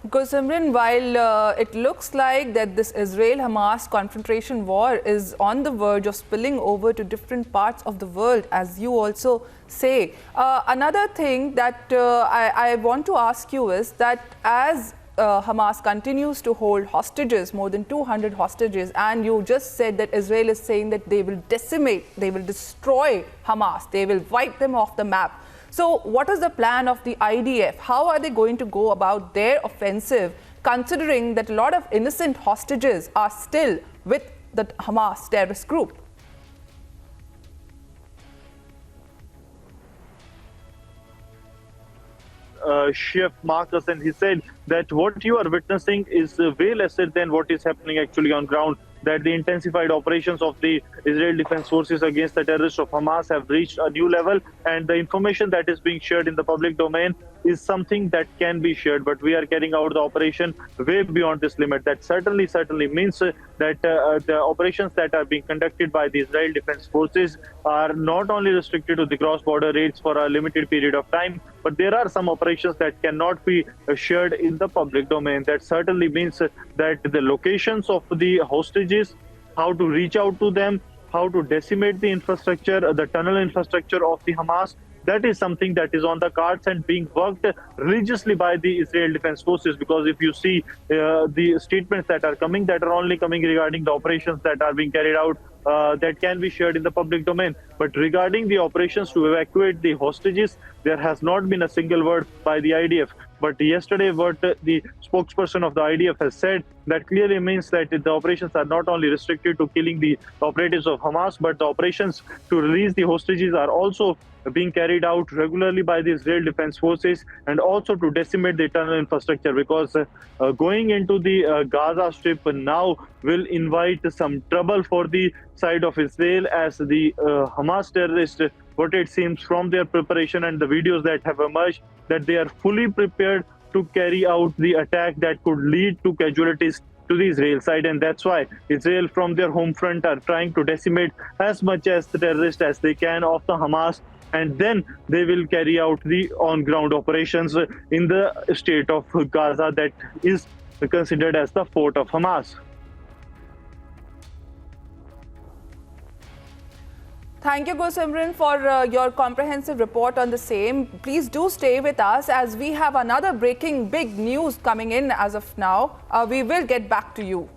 Because Simran, while it looks like that this Israel-Hamas confrontation war is on the verge of spilling over to different parts of the world, as you also say, another thing that I want to ask you is that as Hamas continues to hold hostages, more than 200 hostages, and you just said that Israel is saying that they will decimate, they will destroy Hamas, they will wipe them off the map. So what is the plan of the IDF? How are they going to go about their offensive, considering that a lot of innocent hostages are still with the Hamas terrorist group? Chef Marcus, and he said that what you are witnessing is way lesser than what is happening actually on ground, that the intensified operations of the Israel Defense Forces against the terrorists of Hamas have reached a new level, and the information that is being shared in the public domain is something that can be shared, but we are carrying out the operation way beyond this limit. That certainly means that the operations that are being conducted by the Israel Defense Forces are not only restricted to the cross-border raids for a limited period of time, but there are some operations that cannot be shared in the public domain. That certainly means that the locations of the hostages, how to reach out to them, how to decimate the infrastructure, the tunnel infrastructure of the Hamas, that is something that is on the cards and being worked religiously by the Israel Defense Forces. Because if you see the statements that are only coming regarding the operations that are being carried out, that can be shared in the public domain. But regarding the operations to evacuate the hostages, there has not been a single word by the IDF. But yesterday, what the spokesperson of the IDF has said, that clearly means that the operations are not only restricted to killing the operatives of Hamas, but the operations to release the hostages are also being carried out regularly by the Israel Defense Forces, and also to decimate the tunnel infrastructure, because going into the Gaza Strip now will invite some trouble for the side of Israel, as the Hamas terrorists, what it seems from their preparation and the videos that have emerged, that they are fully prepared to carry out the attack that could lead to casualties to the Israel side. And that's why Israel from their home front are trying to decimate as much as the terrorists as they can of the Hamas, and then they will carry out the on-ground operations in the state of Gaza that is considered as the fort of Hamas. Thank you, Simran, for your comprehensive report on the same. Please do stay with us, as we have another breaking big news coming in as of now. We will get back to you.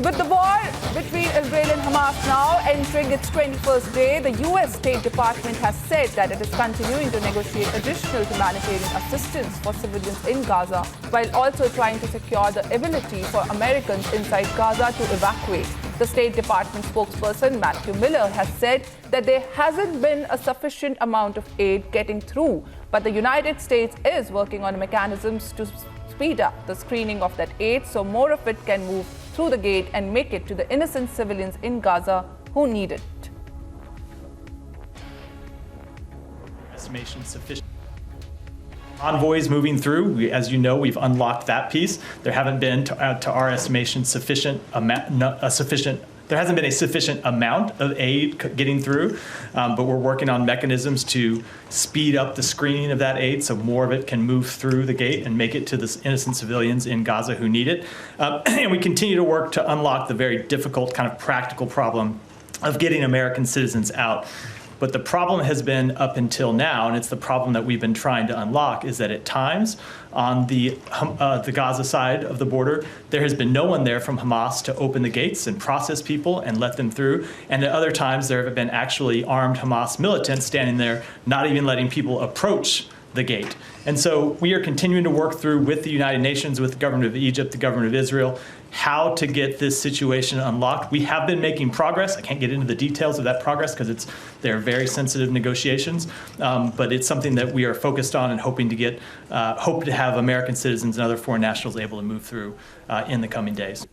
With the war between Israel and Hamas now entering its 21st day, the U.S. State Department has said that it is continuing to negotiate additional humanitarian assistance for civilians in Gaza, while also trying to secure the ability for Americans inside Gaza to evacuate. The State Department spokesperson, Matthew Miller, has said that there hasn't been a sufficient amount of aid getting through, but the United States is working on mechanisms to speed up the screening of that aid so more of it can move through the gate and make it to the innocent civilians in Gaza who need it. Estimation sufficient. Envoys moving through, as you know, we've unlocked that piece. There haven't been, to our estimation, there hasn't been a sufficient amount of aid getting through, but we're working on mechanisms to speed up the screening of that aid so more of it can move through the gate and make it to the innocent civilians in Gaza who need it. And we continue to work to unlock the very difficult kind of practical problem of getting American citizens out. But the problem has been up until now, and it's the problem that we've been trying to unlock, is that at times on the Gaza side of the border, there has been no one there from Hamas to open the gates and process people and let them through. And at other times, there have been actually armed Hamas militants standing there, not even letting people approach the gate. And so we are continuing to work through with the United Nations, with the government of Egypt, the government of Israel, how to get this situation unlocked. We have been making progress. I can't get into the details of that progress because they're very sensitive negotiations, but it's something that we are focused on and hoping to get, hope to have American citizens and other foreign nationals able to move through in the coming days.